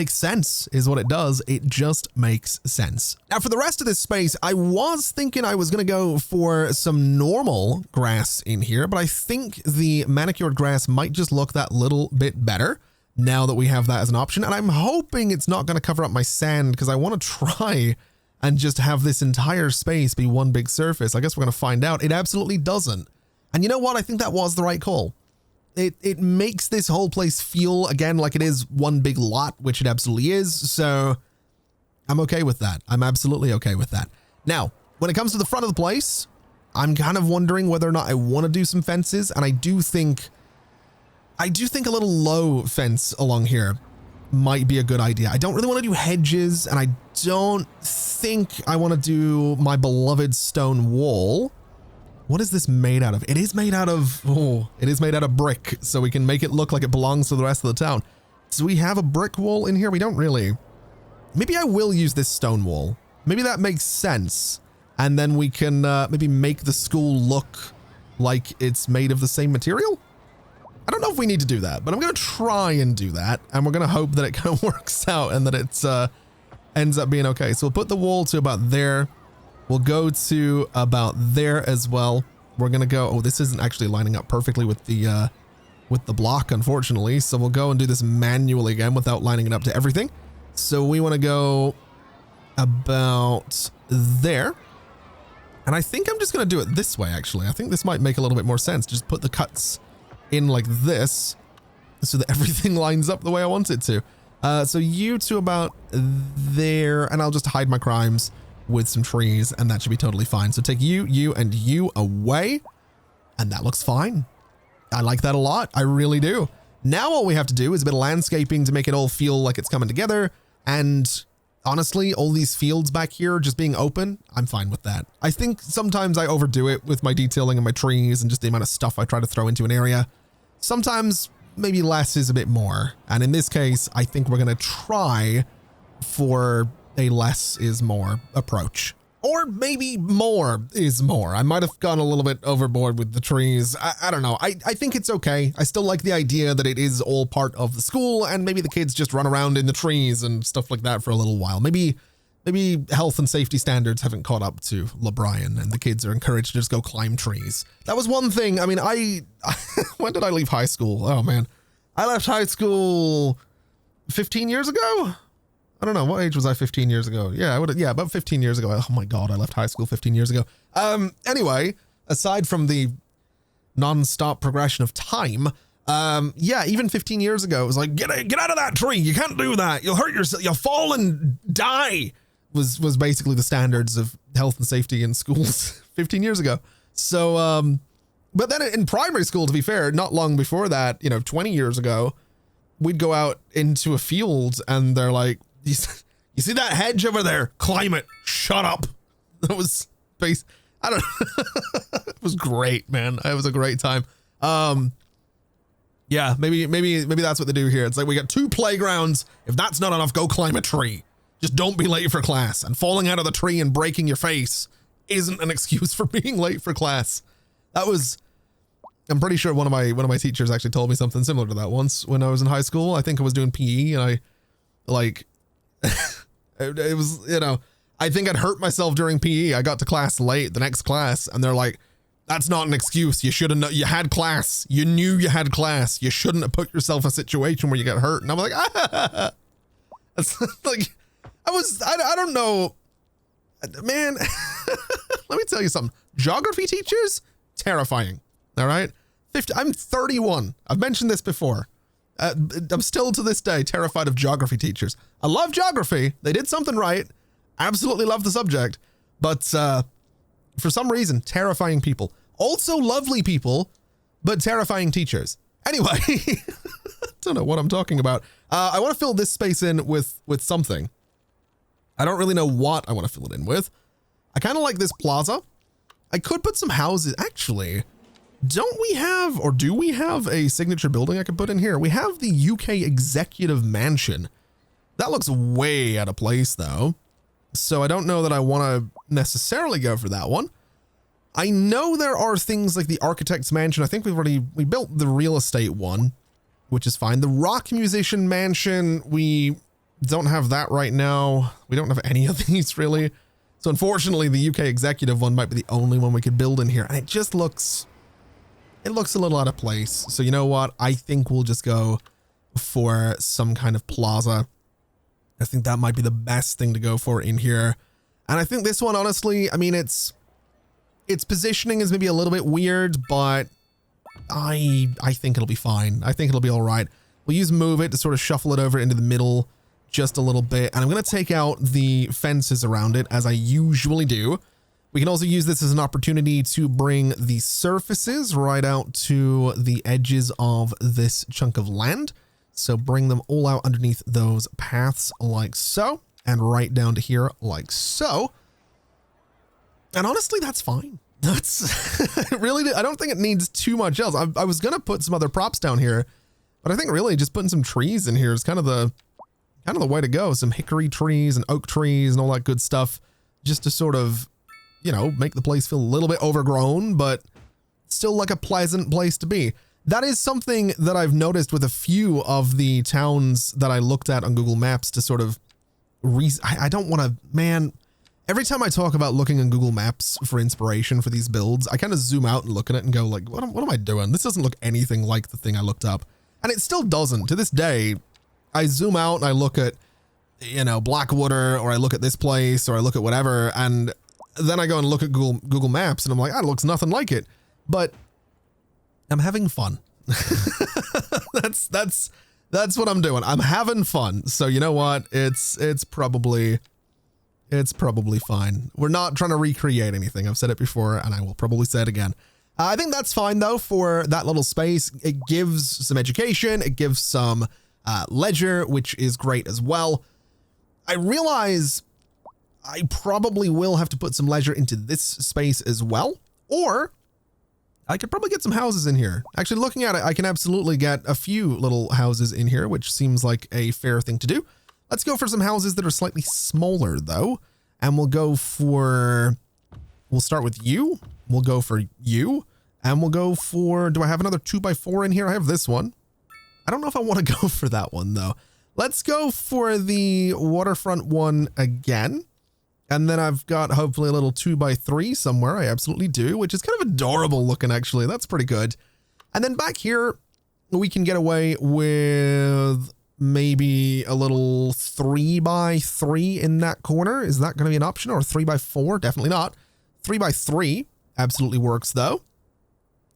sense is what it does. It just makes sense. Now for the rest of this space, I was thinking I was going to go for some normal grass in here, but I think the manicured grass might just look that little bit better now that we have that as an option. And I'm hoping it's not going to cover up my sand because I want to try and just have this entire space be one big surface. I guess we're going to find out. It absolutely doesn't. And you know what? I think that was the right call. It makes this whole place feel, again, like it is one big lot, which it absolutely is. So I'm okay with that. I'm absolutely okay with that. Now, when it comes to the front of the place, I'm kind of wondering whether or not I want to do some fences. And I do think a little low fence along here might be a good idea. I don't really want to do hedges, and I don't think I want to do my beloved stone wall. What is this made out of? It is made out of, it is made out of brick, so we can make it look like it belongs to the rest of the town. Do we have a brick wall in here? We don't really. Maybe I will use this stone wall. Maybe that makes sense. And then we can maybe make the school look like it's made of the same material. I don't know if we need to do that, but I'm going to try and do that. And we're going to hope that it kind of works out and that it ends up being okay. So we'll put the wall to about there. We'll go to about there as well. We're going to go, oh, this isn't actually lining up perfectly with the block, unfortunately. So we'll go and do this manually again without lining it up to everything. So we want to go about there. And I think I'm just going to do it this way, actually. I think this might make a little bit more sense. Just put the cuts in like this so that everything lines up the way I want it to. So you two about there, and I'll just hide my crimes with some trees, and that should be totally fine. So take you, and you away, and that looks fine. I like that a lot. I really do. Now all we have to do is a bit of landscaping to make it all feel like it's coming together. And honestly, all these fields back here just being open, I'm fine with that. I think sometimes I overdo it with my detailing and my trees and just the amount of stuff I try to throw into an area. Sometimes maybe less is a bit more. And in this case, I think we're going to try for a less is more approach. Or maybe more is more. I might have gone a little bit overboard with the trees. I don't know. I think it's okay. I still like the idea that it is all part of the school, and maybe the kids just run around in the trees and stuff like that for a little while. Maybe health and safety standards haven't caught up to LeBrian, and the kids are encouraged to just go climb trees. That was one thing. I mean, when did I leave high school? Oh man, I left high school 15 years ago. I don't know. What age was I 15 years ago? Yeah, about 15 years ago. Oh my God, I left high school 15 years ago. Anyway, aside from the non-stop progression of time, yeah, even 15 years ago, it was like, get out of that tree. You can't do that. You'll hurt yourself. You'll fall and die was basically the standards of health and safety in schools 15 years ago. So, but then in primary school, to be fair, not long before that, 20 years ago, we'd go out into a field and they're like, you see that hedge over there? Climb it. Shut up. That was I don't know. It was great, man. It was a great time. Yeah, maybe that's what they do here. It's like we got 2 playgrounds. If that's not enough, go climb a tree. Just don't be late for class. And falling out of the tree and breaking your face isn't an excuse for being late for class. I'm pretty sure one of my teachers actually told me something similar to that once when I was in high school. I think I was doing PE and I like it was, you know, I think I'd hurt myself during PE. I got to class late, the next class, and they're like, that's not an excuse. You should have known. You had class. You knew you had class. You shouldn't have put yourself in a situation where you get hurt. And I'm like, It's like, I don't know, man. Let me tell you something. Geography teachers, terrifying. All right. I'm 31. I've mentioned this before. I'm still to this day terrified of geography teachers. I love geography. They did something right. Absolutely love the subject. But for some reason, terrifying people. Also lovely people, but terrifying teachers. Anyway, don't know what I'm talking about. I want to fill this space in with something. I don't really know what I want to fill it in with. I kind of like this plaza. I could put some houses. Actually, don't we have, or do we have a signature building I could put in here? We have the UK Executive Mansion. That looks way out of place though. So I don't know that I want to necessarily go for that one. I know there are things like the Architect's Mansion. I think we built the real estate one, which is fine. The Rock Musician Mansion, we don't have that right now. We don't have any of these really. So unfortunately, the UK Executive one might be the only one we could build in here. And it just looks, a little out of place. So you know what? I think we'll just go for some kind of plaza. I think that might be the best thing to go for in here. And I think this one, honestly, I mean, its positioning is maybe a little bit weird, but I think it'll be fine. I think it'll be all right. We'll use move it to sort of shuffle it over into the middle just a little bit. And I'm going to take out the fences around it as I usually do. We can also use this as an opportunity to bring the surfaces right out to the edges of this chunk of land. So bring them all out underneath those paths like so, and right down to here like so. And honestly, that's fine. That's really, I don't think it needs too much else. I was going to put some other props down here, but I think really just putting some trees in here is kind of the way to go. Some hickory trees and oak trees and all that good stuff, just to sort of, you know, make the place feel a little bit overgrown, but still like a pleasant place to be. That is something that I've noticed with a few of the towns that I looked at on Google Maps to sort of I don't want to, man, every time I talk about looking on Google Maps for inspiration for these builds, I kind of zoom out and look at it and go like, what am I doing? This doesn't look anything like the thing I looked up. And it still doesn't. To this day, I zoom out and I look at, you know, Blackwater, or I look at this place, or I look at whatever, and then I go and look at Google Maps and I'm like, it looks nothing like it. But I'm having fun. That's what I'm doing. I'm having fun. So you know what? It's probably fine. We're not trying to recreate anything. I've said it before and I will probably say it again. I think that's fine though for that little space. It gives some education. It gives some leisure, which is great as well. I realize I probably will have to put some leisure into this space as well, or I could probably get some houses in here. Actually, looking at it, I can absolutely get a few little houses in here, which seems like a fair thing to do. Let's go for some houses that are slightly smaller though. And we'll start with you. We'll go for you, and we'll go for, do I have another 2x4 in here? I have this one. I don't know if I want to go for that one though. Let's go for the waterfront one again. And then I've got hopefully a little 2x3 somewhere. I absolutely do, which is kind of adorable looking actually. That's pretty good. And then back here, we can get away with maybe a little 3x3 in that corner. Is that going to be an option? Or 3x4? Definitely not. 3x3 absolutely works though.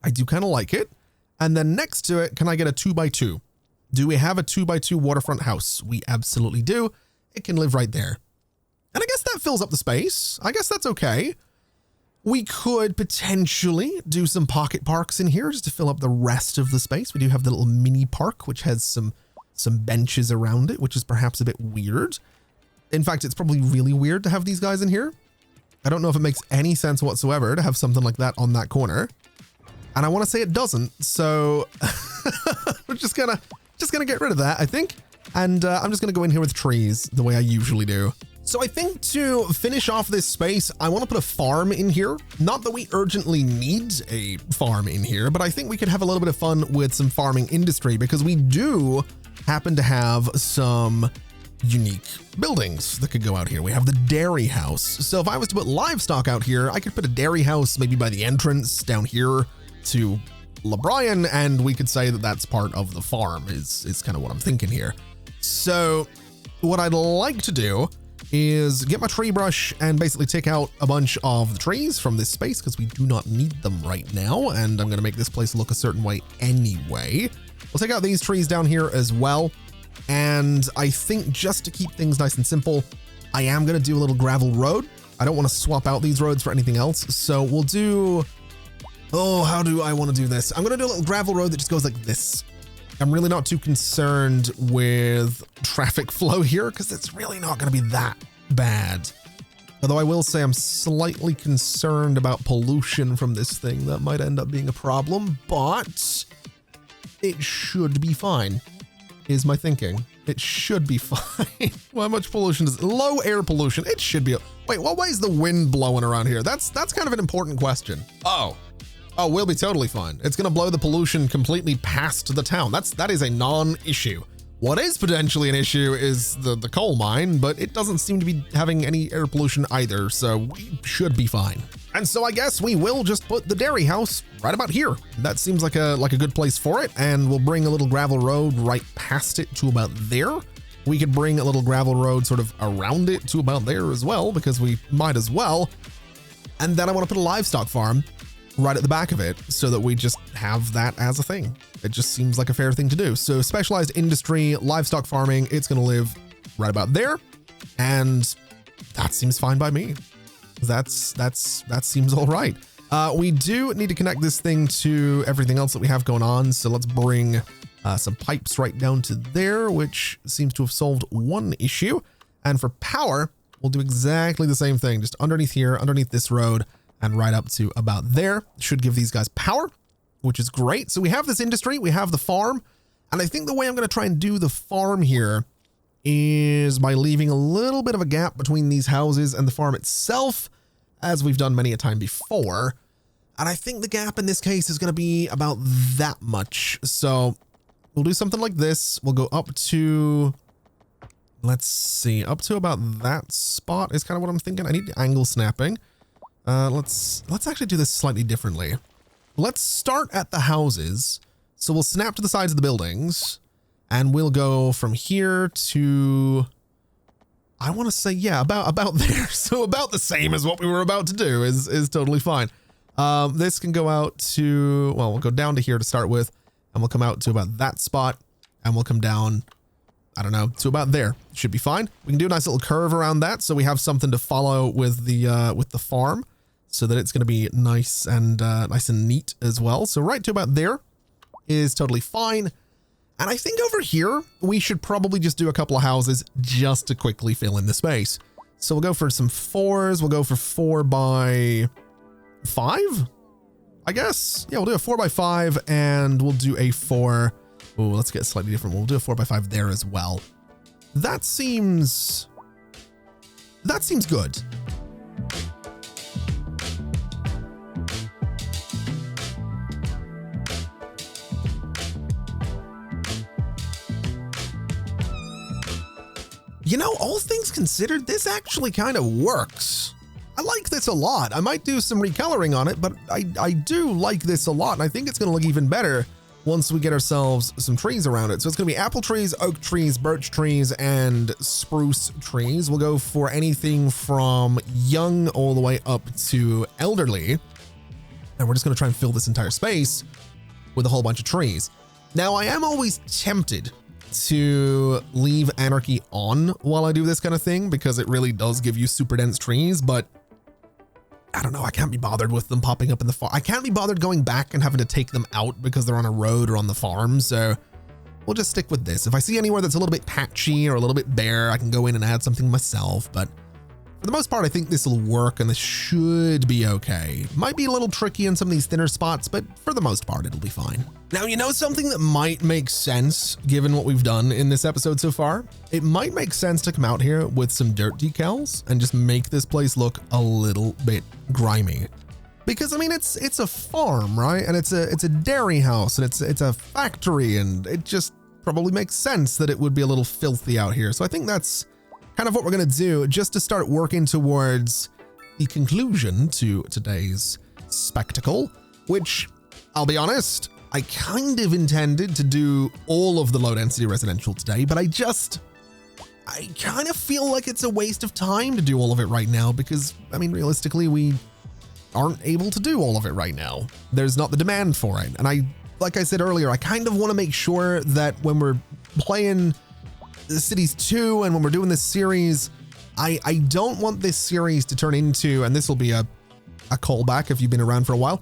I do kind of like it. And then next to it, can I get a 2x2? Do we have a 2x2 waterfront house? We absolutely do. It can live right there. And I guess that fills up the space. I guess that's okay. We could potentially do some pocket parks in here just to fill up the rest of the space. We do have the little mini park, which has some benches around it, which is perhaps a bit weird. In fact, it's probably really weird to have these guys in here. I don't know if it makes any sense whatsoever to have something like that on that corner. and I want to say it doesn't. So we're just gonna get rid of that, I think. And I'm just gonna go in here with trees the way I usually do. So I think to finish off this space, I want to put a farm in here. Not that we urgently need a farm in here, but I think we could have a little bit of fun with some farming industry because we do happen to have some unique buildings that could go out here. We have the dairy house. So if I was to put livestock out here, I could put a dairy house maybe by the entrance down here to LeBrian, and we could say that that's part of the farm is kind of what I'm thinking here. So what I'd like to do is get my tree brush and basically take out a bunch of the trees from this space because we do not need them right now. And I'm going to make this place look a certain way anyway. We'll take out these trees down here as well. And I think just to keep things nice and simple, I am going to do a little gravel road. I don't want to swap out these roads for anything else. So we'll do, oh, how do I want to do this? I'm going to do a little gravel road that just goes like this. I'm really not too concerned with traffic flow here because it's really not going to be that bad. Although I will say I'm slightly concerned about pollution from this thing. That might end up being a problem, but it should be fine, is my thinking. It should be fine. How much pollution is low air pollution? It should be. Wait, what way is the wind blowing around here? That's kind of an important question. Oh, we'll be totally fine. It's gonna blow the pollution completely past the town. That is a non-issue. What is potentially an issue is the coal mine, but it doesn't seem to be having any air pollution either, so we should be fine. And so I guess we will just put the dairy house right about here. That seems like a good place for it, and we'll bring a little gravel road right past it to about there. We could bring a little gravel road sort of around it to about there as well, because we might as well. And then I want to put a livestock farm right at the back of it so that we just have that as a thing. It just seems like a fair thing to do. So specialized industry, livestock farming, it's going to live right about there. And that seems fine by me. That seems all right. We do need to connect this thing to everything else that we have going on. So let's bring some pipes right down to there, which seems to have solved one issue. And for power, we'll do exactly the same thing, just underneath here, underneath this road, and right up to about there. Should give these guys power, which is great. So we have this industry, we have the farm, and I think the way I'm going to try and do the farm here is by leaving a little bit of a gap between these houses and the farm itself, as we've done many a time before. And I think the gap in this case is going to be about that much. So we'll do something like this. We'll go up to, let's see, up to about that spot is kind of what I'm thinking. I need angle snapping. Let's actually do this slightly differently. Let's start at the houses. So we'll snap to the sides of the buildings and we'll go from here to, I want to say, yeah, about there. So about the same as what we were about to do is totally fine. This can go out to, well, we'll go down to here to start with, and we'll come out to about that spot, and we'll come down, I don't know, to about there. Should be fine. We can do a nice little curve around that so we have something to follow with the farm, so that it's going to be nice and neat as well. So right to about there is totally fine. And I think over here, we should probably just do a couple of houses just to quickly fill in the space. So we'll go for some 4s. We'll go for 4 by 5, I guess. Yeah, we'll do a 4 by 5 and we'll do a 4. Oh, let's get slightly different. We'll do a 4 by 5 there as well. That seems good. You know, all things considered, this actually kind of works. I like this a lot. I might do some recoloring on it, but I do like this a lot. And I think it's going to look even better once we get ourselves some trees around it. So it's going to be apple trees, oak trees, birch trees, and spruce trees. We'll go for anything from young all the way up to elderly. And we're just going to try and fill this entire space with a whole bunch of trees. Now, I am always tempted to leave anarchy on while I do this kind of thing because it really does give you super dense trees, but I don't know, I can't be bothered with them popping up in the farm. I can't be bothered going back and having to take them out because they're on a road or on the farm, so we'll just stick with this. If I see anywhere that's a little bit patchy or a little bit bare, I can go in and add something myself, but For the most part, I think this will work and this should be okay. Might be a little tricky in some of these thinner spots, but for the most part, it'll be fine. Now, you know something that might make sense given what we've done in this episode so far? It might make sense to come out here with some dirt decals and just make this place look a little bit grimy. Because I mean, it's a farm, right? And it's a dairy house and it's a factory, and it just probably makes sense that it would be a little filthy out here. So I think that's kind of what we're going to do just to start working towards the conclusion to today's spectacle, which I'll be honest, I kind of intended to do all of the low density residential today, but I kind of feel like it's a waste of time to do all of it right now because, I mean, realistically, we aren't able to do all of it right now. There's not the demand for it. And like I said earlier, I kind of want to make sure that when we're playing the Cities 2 and when we're doing this series, I don't want this series to turn into, and this will be a callback if you've been around for a while,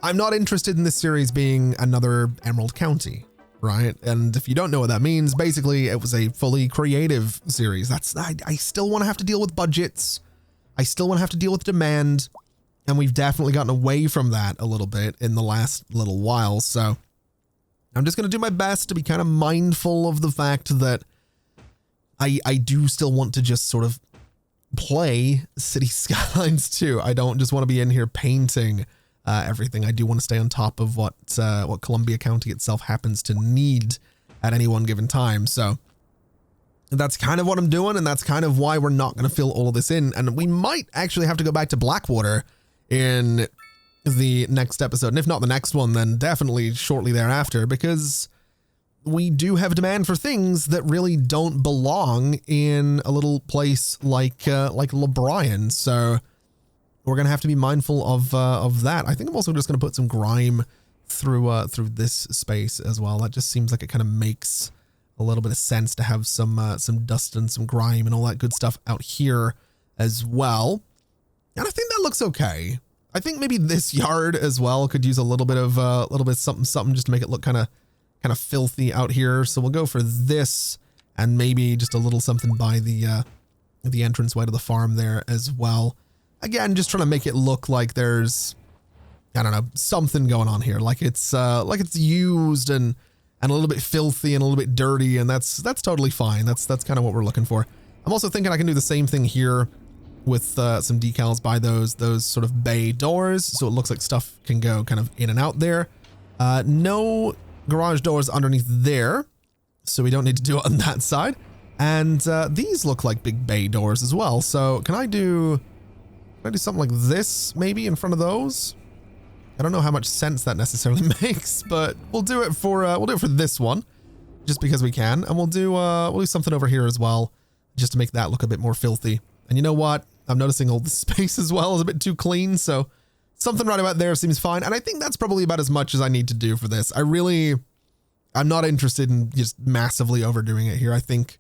I'm not interested in this series being another Emerald County, right? And if you don't know what that means, basically it was a fully creative series. I still want to have to deal with budgets. I still want to have to deal with demand. And we've definitely gotten away from that a little bit in the last little while. So I'm just going to do my best to be kind of mindful of the fact that I do still want to just sort of play City Skylines 2. I don't just want to be in here painting everything. I do want to stay on top of what Columbia County itself happens to need at any one given time. So that's kind of what I'm doing, and that's kind of why we're not going to fill all of this in. And we might actually have to go back to Blackwater in the next episode. And if not the next one, then definitely shortly thereafter, because we do have demand for things that really don't belong in a little place like LeBryan. So we're going to have to be mindful of that. I think I'm also just going to put some grime through this space as well. That just seems like it kind of makes a little bit of sense to have some dust and some grime and all that good stuff out here as well. And I think that looks okay. I think maybe this yard as well could use a little bit of something just to make it look kind of filthy out here. So we'll go for this, and maybe just a little something by the entranceway to the farm there as well. Again, just trying to make it look like there's, I don't know, something going on here, like it's used and a little bit filthy and a little bit dirty, and that's totally fine. That's kind of what we're looking for. I'm also thinking I can do the same thing here with some decals by those sort of bay doors, so it looks like stuff can go kind of in and out there. No garage doors underneath there, so we don't need to do it on that side. And these look like big bay doors as well. So can I do something like this maybe in front of those? I don't know how much sense that necessarily makes, but we'll do it for this one, just because we can. And we'll do something over here as well, just to make that look a bit more filthy. And you know what? I'm noticing all the space as well is a bit too clean, so something right about there seems fine. And I think that's probably about as much as I need to do for this. I'm not interested in just massively overdoing it here. I think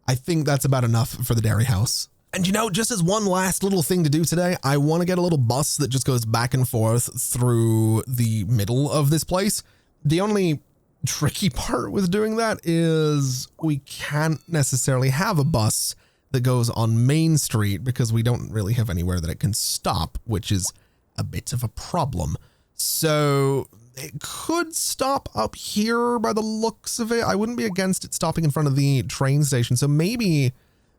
that's about enough for the dairy house. And you know, just as one last little thing to do today, I want to get a little bus that just goes back and forth through the middle of this place. The only tricky part with doing that is we can't necessarily have a bus that goes on Main Street because we don't really have anywhere that it can stop, which is a bit of a problem. So it could stop up here by the looks of it. I wouldn't be against it stopping in front of the train station. So maybe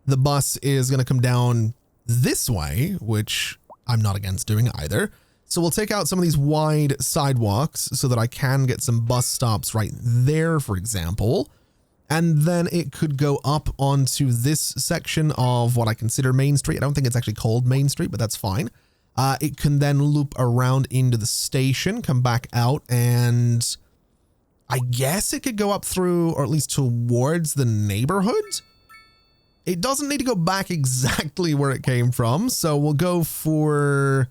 the bus is going to come down this way, which I'm not against doing either. So we'll take out some of these wide sidewalks so that I can get some bus stops right there, for example. And then it could go up onto this section of what I consider Main Street. I don't think it's actually called Main Street, but that's fine. It can then loop around into the station, come back out, and I guess it could go up through, or at least towards the neighborhood. It doesn't need to go back exactly where it came from, so we'll go for,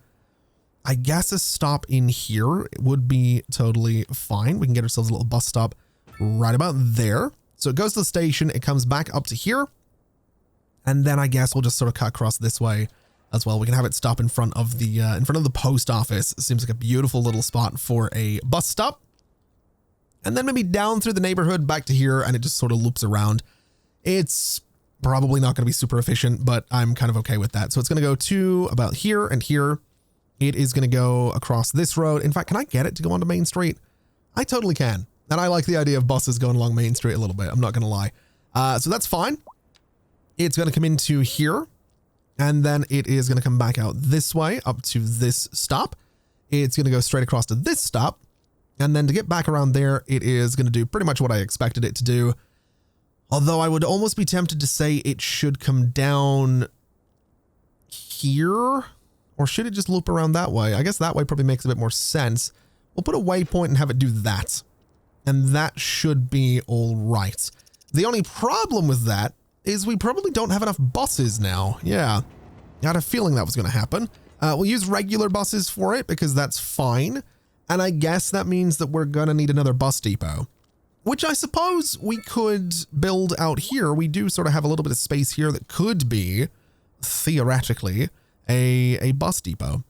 I guess, a stop in here. It would be totally fine. We can get ourselves a little bus stop right about there. So it goes to the station, it comes back up to here, and then I guess we'll just sort of cut across this way as well. We can have it stop in front of the post office. It seems like a beautiful little spot for a bus stop. And then maybe down through the neighborhood back to here, and it just sort of loops around. It's Probably not going to be super efficient, but I'm kind of okay with that. So it's going to go to about here and here. It is going to go across this road. In fact, can I get it to go onto Main Street? I totally can. And I like the idea of buses going along Main Street a little bit. I'm not going to lie. So that's fine. It's going to come into here. And then it is going to come back out this way up to this stop. It's going to go straight across to this stop. And then to get back around there, it is going to do pretty much what I expected it to do. Although I would almost be tempted to say it should come down here. Or should it just loop around that way? I guess that way probably makes a bit more sense. We'll put a waypoint and have it do that. And that should be all right. The only problem with that is we probably don't have enough buses now. Yeah, I had a feeling that was going to happen. We'll use regular buses for it because that's fine. And I guess that means that we're going to need another bus depot, which I suppose we could build out here. We do sort of have a little bit of space here that could be, theoretically, a bus depot.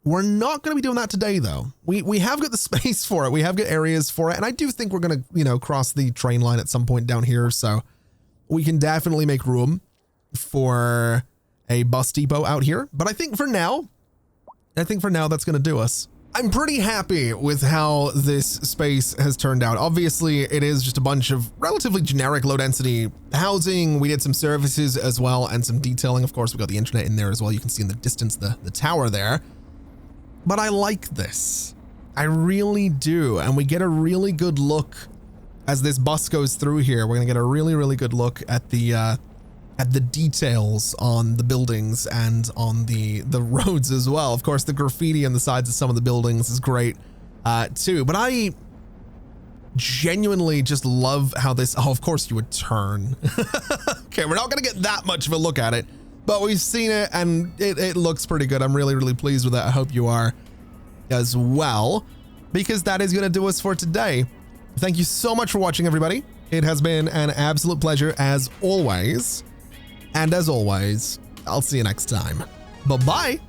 We're not going to be doing that today, though. We have got the space for it. We have got areas for it. And I do think we're going to, cross the train line at some point down here. So we can definitely make room for a bus depot out here. But I think for now, that's going to do us. I'm pretty happy with how this space has turned out. Obviously, it is just a bunch of relatively generic low density housing. We did some services as well and some detailing. Of course, we got the internet in there as well. You can see in the distance the tower there. But I like this. I really do. And we get a really good look as this bus goes through here. We're going to get a really, really good look at the details on the buildings and on the roads as well. Of course, the graffiti on the sides of some of the buildings is great too. But I genuinely just love how this, oh, of course you would turn. Okay, we're not going to get that much of a look at it, but we've seen it and it looks pretty good. I'm really, really pleased with that. I hope you are as well, because that is going to do us for today. Thank you so much for watching, everybody. It has been an absolute pleasure as always. And as always, I'll see you next time. Bye-bye.